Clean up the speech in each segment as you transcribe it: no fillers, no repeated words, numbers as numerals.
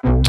Good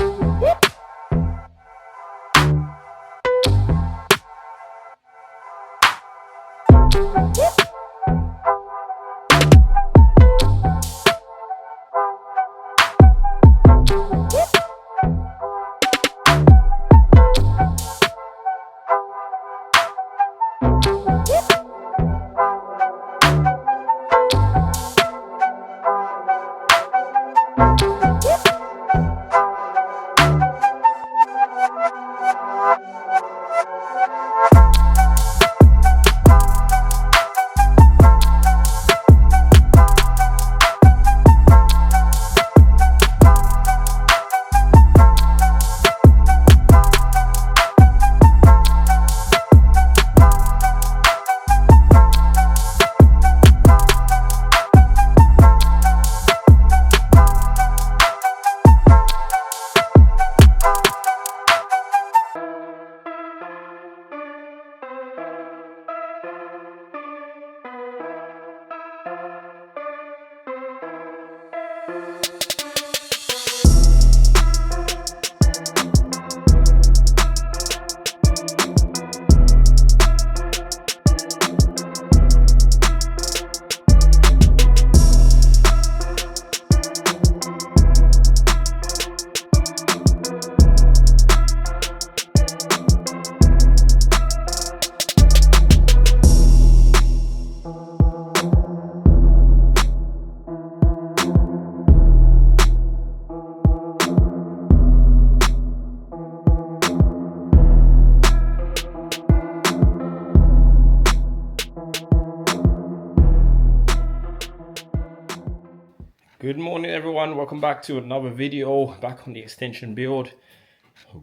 morning everyone, welcome back to another video, back on the extension build.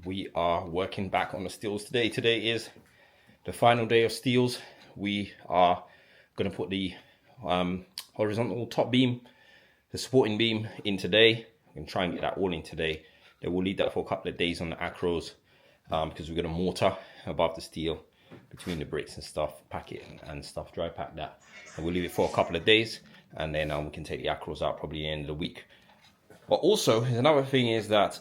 We are working back on the steels today. Today is the final day of steels. We are going to put the horizontal top beam, the supporting beam in today. I'm going to try and get that all in today. Then we'll leave that for a couple of days on the acros because we're going to mortar above the steel between the bricks and stuff, pack it and stuff, dry pack that. And we'll leave it for a couple of days. And then we can take the acros out probably the end of the week. But also another thing is that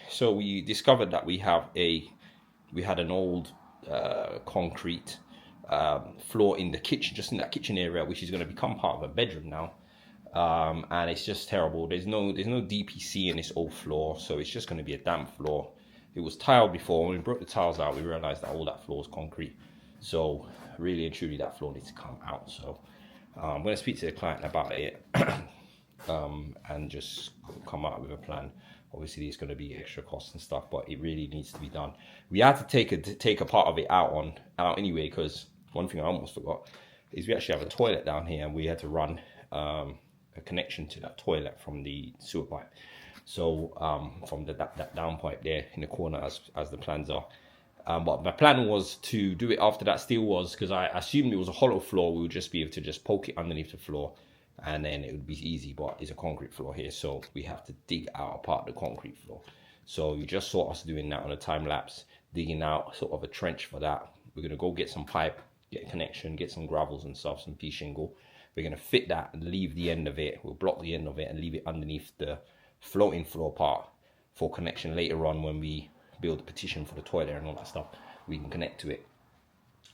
so we discovered that we had an old concrete floor in the kitchen, just in that kitchen area, which is going to become part of a bedroom now, and it's just terrible. There's no DPC in this old floor, so it's just going to be a damp floor. It was tiled before. When we broke the tiles out, we realized that all that floor is concrete, so really and truly that floor needs to come out. So I'm going to speak to the client about it and just come up with a plan. Obviously there's going to be extra costs and stuff, but it really needs to be done. We had to take a part of it out anyway, because one thing I almost forgot is we actually have a toilet down here, and we had to run a connection to that toilet from the sewer pipe. So from that down pipe there in the corner, as the plans are. But my plan was to do it after that steel was, because I assumed it was a hollow floor. We would just be able to just poke it underneath the floor and then it would be easy, but it's a concrete floor here, so we have to dig out a part of the concrete floor. So you just saw us doing that on a time lapse, digging out sort of a trench for that. We're going to go get some pipe, get a connection, get some gravels and stuff, some pea shingle. We're going to fit that and leave the end of it. We'll block the end of it and leave it underneath the floating floor part for connection later on when we build a petition for the toilet and all that stuff. We can connect to it.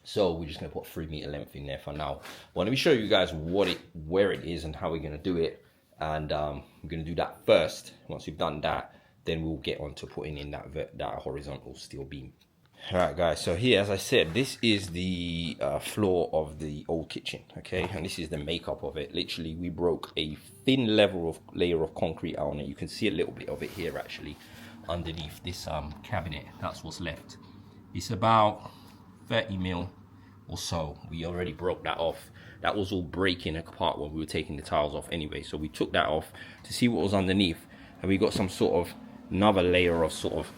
So we're just going to put 3 meter length in there for now. But let me show you guys where it is and how we're going to do it. And we're going to do that first. Once we've done that, then we'll get on to putting in that horizontal steel beam. All right guys, so here, as I said, this is the floor of the old kitchen, okay? And this is the makeup of it. Literally, we broke a thin layer of concrete out on it. You can see a little bit of it here actually underneath this cabinet. That's what's left. It's about 30 mil or so. We already broke that off. That was all breaking apart when we were taking the tiles off anyway, so we took that off to see what was underneath, and we got some sort of another layer of sort of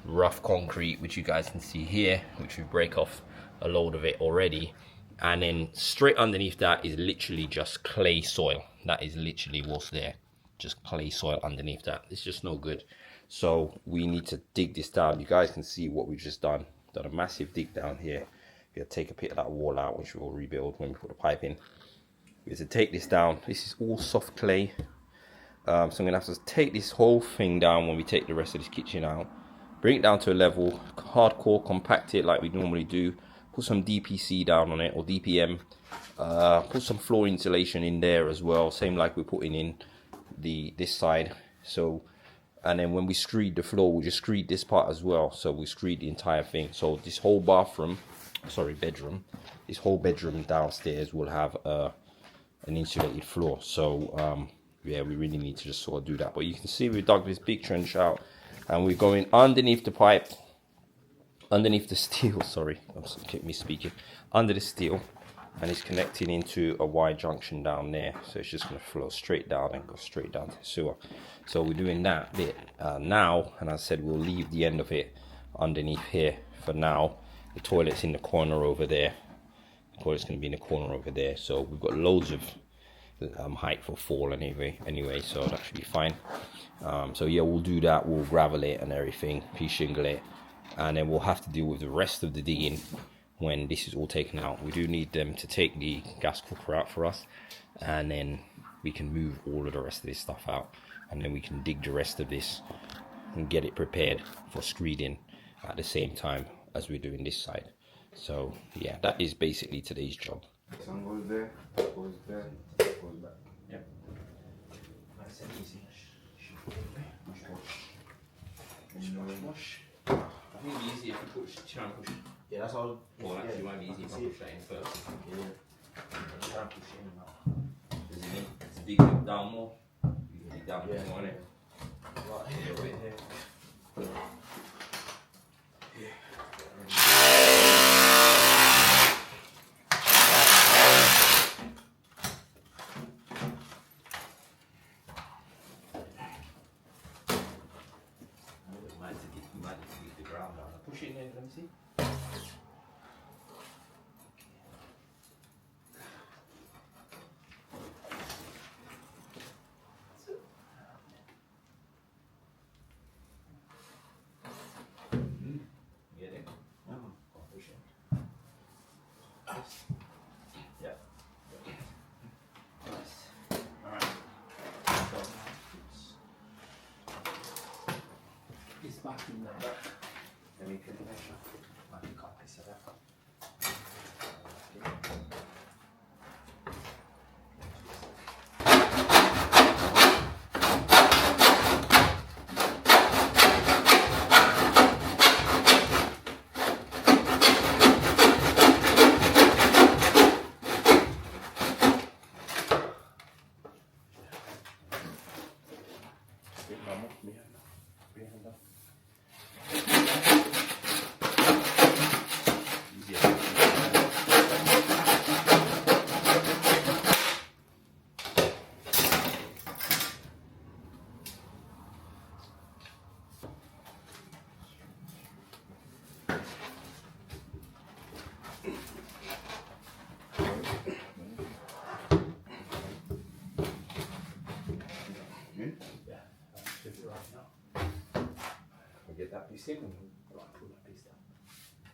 rough concrete, which you guys can see here, which we break off a load of it already. And then straight underneath that is literally just clay soil. That is literally what's there, just clay soil underneath that. It's just no good. So we need to dig this down. You guys can see what we've just done a massive dig down here. We have to take a bit of that wall out, which we'll rebuild when we put the pipe in. We have to take this down. This is all soft clay, So I'm going to have to take this whole thing down when we take the rest of this kitchen out. Bring it down to a level, hardcore, compact it like we normally do. Put some DPC down on it, or DPM. Put some floor insulation in there as well, same like we're putting in this side. So, and then when we screed the floor, we'll just screed this part as well. So we screed the entire thing. So this whole bedroom, this whole bedroom downstairs will have an insulated floor. So yeah, we really need to just sort of do that. But you can see we dug this big trench out, and we're going underneath the pipe, underneath the steel. Sorry, keep me speaking. Under the steel, and it's connecting into a Y junction down there. So it's just going to flow straight down and go straight down to the sewer. So we're doing that bit now, and I said we'll leave the end of it underneath here for now. The toilet's in the corner over there. The toilet's going to be in the corner over there. So we've got loads of height for fall anyway, so that should be fine. So yeah, we'll do that. We'll gravel it and everything, shingle it, and then we'll have to deal with the rest of the digging when this is all taken out. We do need them to take the gas cooker out for us, and then we can move all of the rest of this stuff out, and then we can dig the rest of this and get it prepared for screeding at the same time as we're doing this side. So yeah, that is basically today's job. Some goes there, goes there, goes back. Yep. Nice and easy. Wash. I think it'd be easier if you try and push. Yeah, that's all. Well, actually, it might be easier if I push that in first. Yeah. Try and push it in now. Does it mean to dig it down more? You can dig down more on it. Right here, right here. Push it in there, let me see. Get it? Push it. Yeah. Nice. Alright. It's back in there. Let me put the measure. Might be can't place it there. Get that piece in and we'll pull that piece down.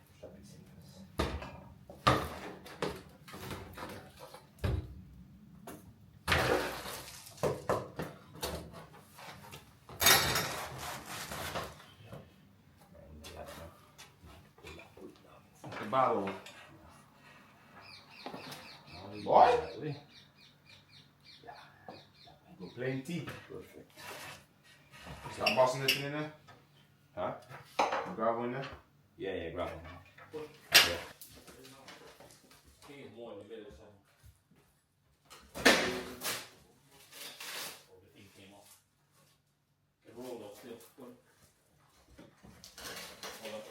Push that piece in first. The bottle. Boy? Go plenty. Perfect. Start bossing this in there? Huh? Gravel in there? Yeah, grab one. Yeah. More in the middle, so. Oh, the thing came off. It rolled off still. Good. Hold on.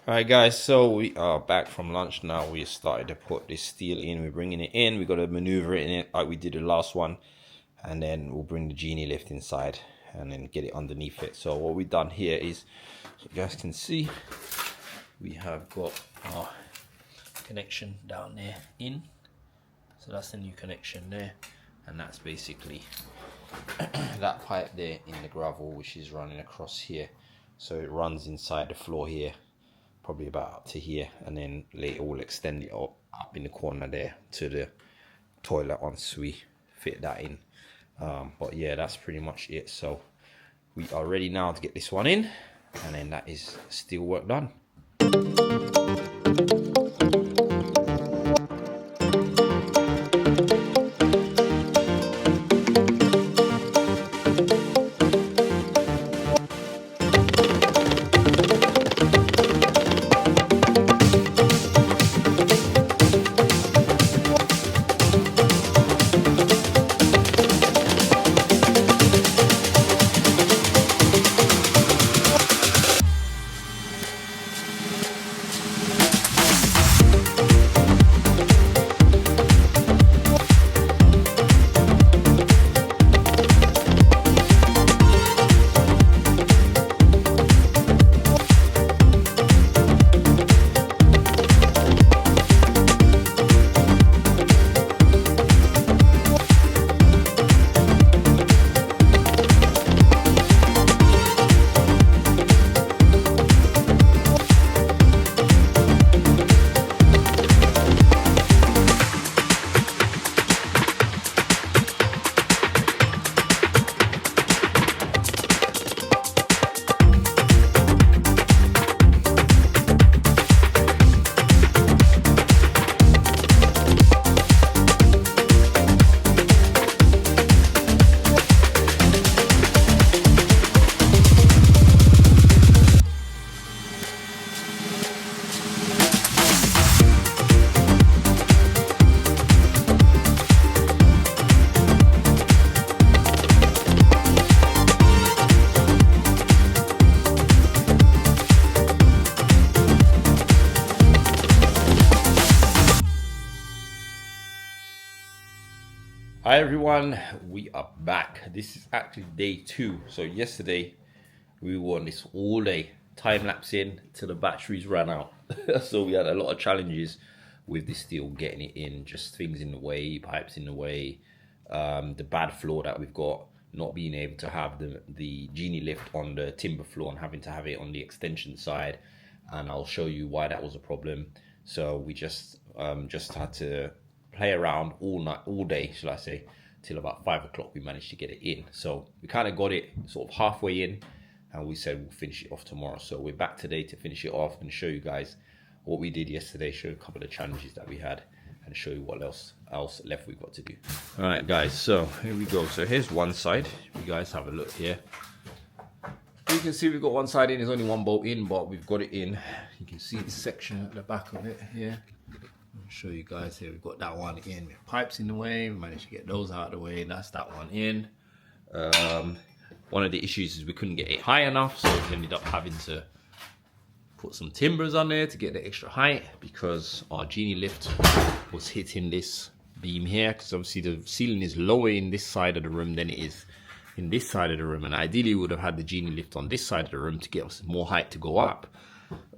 Alright guys, so we are back from lunch now. We started to put this steel in. We're bringing it in. We got to maneuver it in it like we did the last one. And then we'll bring the Genie lift inside and then get it underneath it. So what we've done here is, so you guys can see, we have got our connection down there in. So that's the new connection there. And that's basically that pipe there in the gravel, which is running across here. So it runs inside the floor here, probably about up to here, and then later we'll extend it up in the corner there to the toilet once we fit that in. But yeah, that's pretty much it. So we are ready now to get this one in, and then that is steel work done. Hi everyone, we are back. This is actually day 2. So yesterday we were on this all day, time lapsing till the batteries ran out. So we had a lot of challenges with this steel, getting it in, just things in the way, pipes in the way, the bad floor that we've got, not being able to have the Genie lift on the timber floor and having to have it on the extension side. And I'll show you why that was a problem. So we just had to play around all day, shall I say, till about 5 o'clock. We managed to get it in. So we kind of got it sort of halfway in, and we said we'll finish it off tomorrow. So we're back today to finish it off and show you guys what we did yesterday, show you a couple of challenges that we had, and show you what else left we've got to do. All right guys, so here we go. So here's one side. You guys have a look here. You can see we've got one side in. There's only one bolt in, but we've got it in. You can see the section at the back of it here. I'll show you guys here. We've got that one in. We have pipes in the way. We managed to get those out of the way. That's that one in. One of the issues is we couldn't get it high enough, so we ended up having to put some timbers on there to get the extra height, because our Genie lift was hitting this beam here, because obviously the ceiling is lower in this side of the room than it is in this side of the room, and ideally we would have had the Genie lift on this side of the room to get us more height to go up.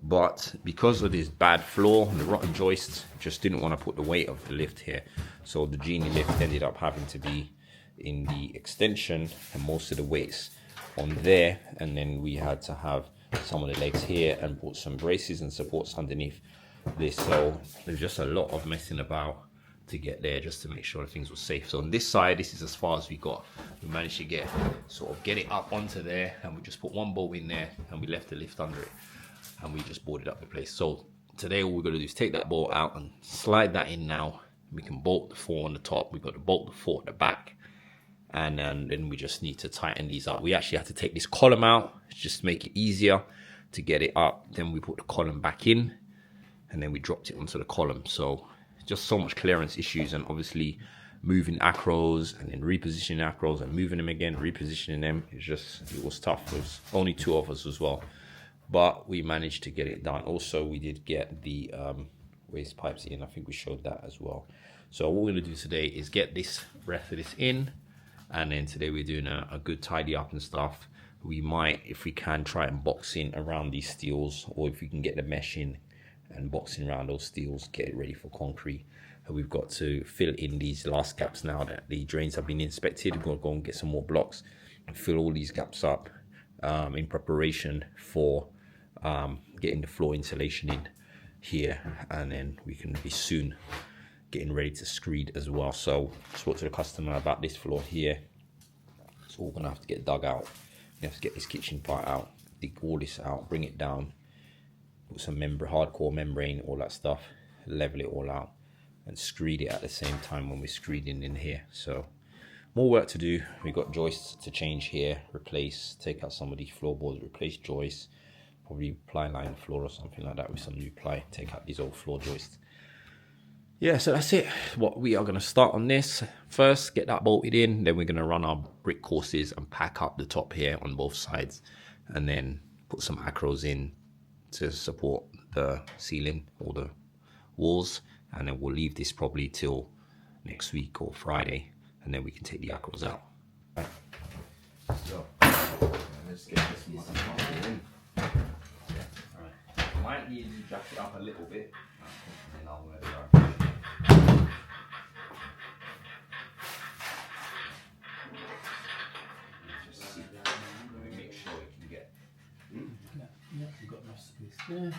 But because of this bad floor and the rotten joists, just didn't want to put the weight of the lift here. So the Genie lift ended up having to be in the extension and most of the weights on there. And then we had to have some of the legs here and put some braces and supports underneath this. So there's just a lot of messing about to get there just to make sure things were safe. So on this side, this is as far as we got. We managed to get it up onto there, and we just put one bolt in there and we left the lift under it, and we just boarded up the place. So today all we're going to do is take that bolt out and slide that in now. We can bolt the 4 on the top. We've got to bolt the 4 at the back, and then we just need to tighten these up. We actually had to take this column out just to make it easier to get it up. Then we put the column back in, and then we dropped it onto the column. So just so much clearance issues, and obviously moving acros and then repositioning acros and moving them again, repositioning them. It was tough. There was only 2 of us as well. but we managed to get it done. Also, we did get the waste pipes in. I think we showed that as well. So what we're going to do today is get this rest of this in, and then today we're doing a good tidy up and stuff. We might, if we can, try and box in around these steels, or if we can get the mesh in and boxing around those steels, get it ready for concrete. And we've got to fill in these last gaps now that the drains have been inspected. We're going to go and get some more blocks and fill all these gaps up in preparation for getting the floor insulation in here, and then we can be soon getting ready to screed as well. So I spoke to the customer about this floor here. It's all gonna have to get dug out. We have to get this kitchen part out, dig all this out, bring it down, put some hardcore membrane, all that stuff, level it all out, and screed it at the same time when we're screeding in here. So more work to do. We've got joists to change here, replace, take out some of these floorboards, replace joists, probably ply line the floor or something like that with some new ply, take out these old floor joists. Yeah, so that's it. What we are going to start on this first, get that bolted in, then we're going to run our brick courses and pack up the top here on both sides, and then put some acros in to support the ceiling or the walls, and then we'll leave this probably till next week or Friday, and then we can take the acros out. So, let's get this motherfucker in. Alright, might need to jack it up a little bit, and then I'll just see. Let me make sure we can get. Yeah, we've got enough space there.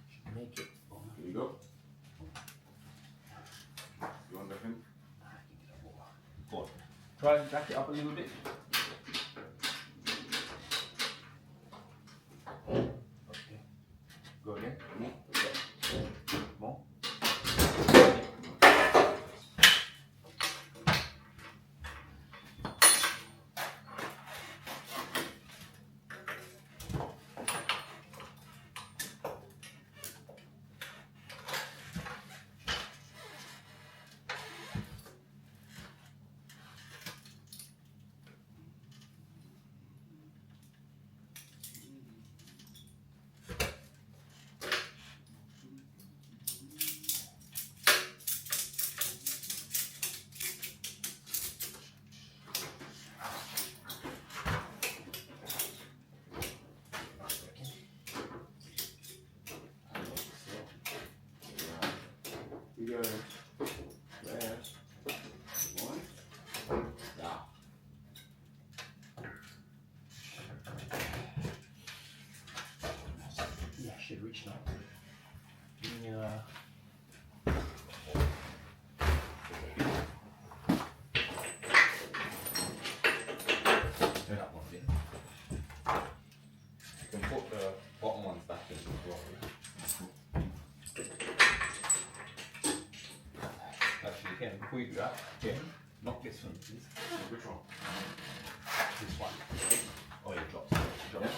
Should make it. Here you go. You want him? Go on. Try and jack it up a little bit. Okay. Go again. More. You go there. One. Yeah. Yeah, should reach now. Turn that one a bit. You can put the bottom ones back in as well. Actually, Ken, before you do that, Ken, knock this one, please. Which one? This one. Oh, it drops. Yeah.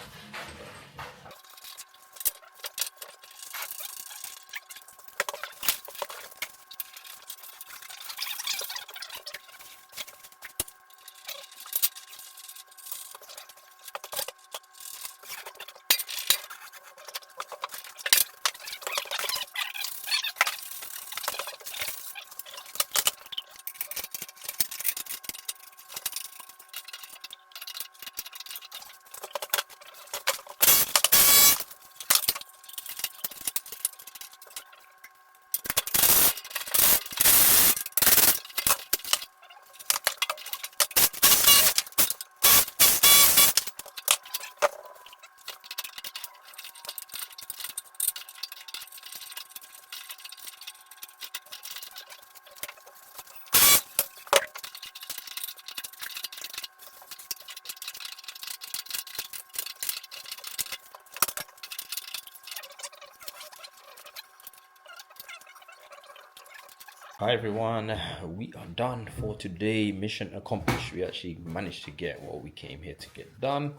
Hi everyone, we are done for today. Mission accomplished. We actually managed to get what we came here to get done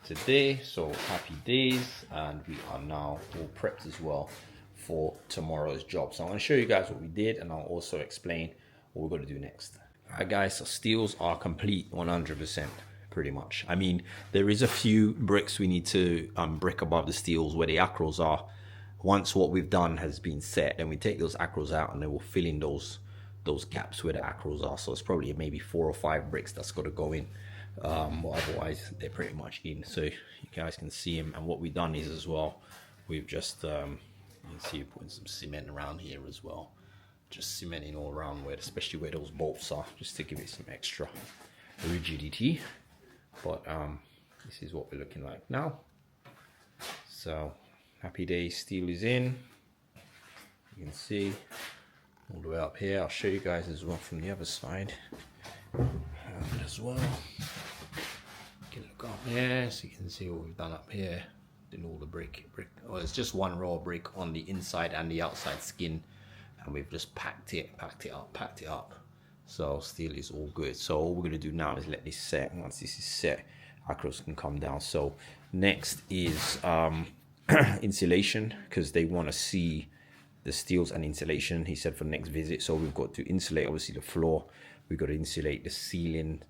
today, so happy days. And we are now all prepped as well for tomorrow's job. So I'm going to show you guys what we did, and I'll also explain what we're going to do next. Alright guys, so steels are complete 100%. pretty much. I mean, there is a few bricks we need to brick above the steels where the acros are. Once what we've done has been set, then we take those acros out and then we'll fill in those gaps where the acros are. So it's probably maybe 4 or 5 bricks that's got to go in. But otherwise they're pretty much in, so you guys can see them. And what we've done is as well, we've just you can see putting some cement around here as well, just cementing all around where, especially where those bolts are, just to give it some extra rigidity. But this is what we're looking like now. So happy days, steel is in. You can see all the way up here. I'll show you guys as well from the other side as well. You can look up there, so you can see what we've done up here. Did all the brick. Well, it's just one row of brick on the inside and the outside skin, and we've just packed it up. So steel is all good. So all we're gonna do now is let this set. Once this is set, acros can come down. So next is insulation, because they want to see the steels and insulation, he said, for the next visit. So we've got to insulate obviously the floor, we've got to insulate the ceiling,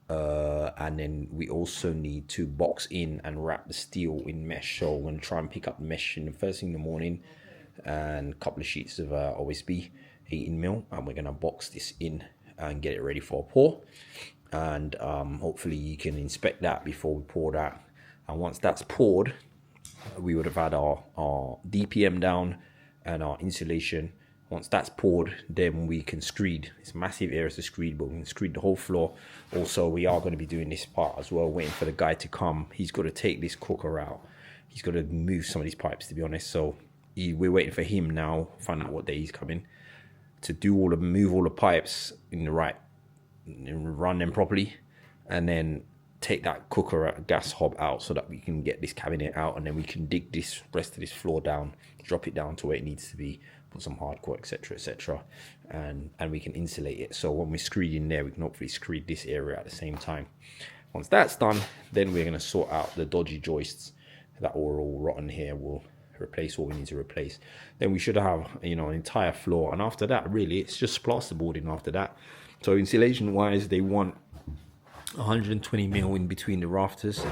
and then we also need to box in and wrap the steel in mesh. So we're going to try and pick up the mesh in the first thing in the morning, and a couple of sheets of OSB 18mm, and we're going to box this in and get it ready for a pour. And hopefully you can inspect that before we pour that. And once that's poured, we would have had our DPM down and our insulation. Once that's poured, then we can screed. It's massive areas to screed, but we can screed the whole floor. Also, we are going to be doing this part as well, waiting for the guy to come. He's got to take this cooker out. He's got to move some of these pipes, to be honest. So we're waiting for him now, find out what day he's coming, to do move all the pipes in the right, and run them properly, and then take that cooker gas hob out so that we can get this cabinet out, and then we can dig this rest of this floor down, drop it down to where it needs to be, put some hardcore, etc, and we can insulate it. So when we screed in there, we can hopefully screed this area at the same time. Once that's done, then we're going to sort out the dodgy joists that are all rotten here. We'll replace what we need to replace. Then we should have, you know, an entire floor, and after that really it's just plasterboarding after that. So insulation wise, they want 120mm in between the rafters,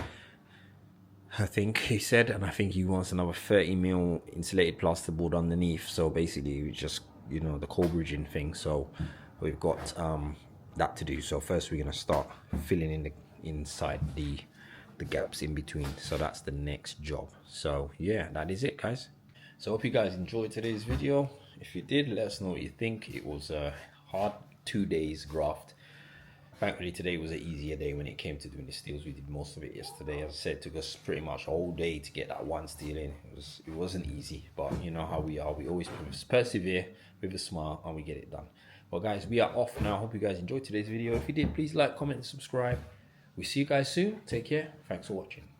I think he said, and I think he wants another 30mm insulated plasterboard underneath. So basically just, you know, the core bridging thing. So we've got that to do. So first we're going to start filling in inside the gaps in between. So that's the next job. So yeah, that is it, guys. So I hope you guys enjoyed today's video. If you did, let us know what you think. It was a hard 2 days graft. Thankfully today was an easier day when it came to doing the steels. We did most of it yesterday. As I said, it took us pretty much a whole day to get that one steel in. It wasn't easy, but you know how we are. We always persevere with a smile and we get it done. Well guys, we are off now. Hope you guys enjoyed today's video. If you did, please like, comment and subscribe. We'll see you guys soon. Take care. Thanks for watching.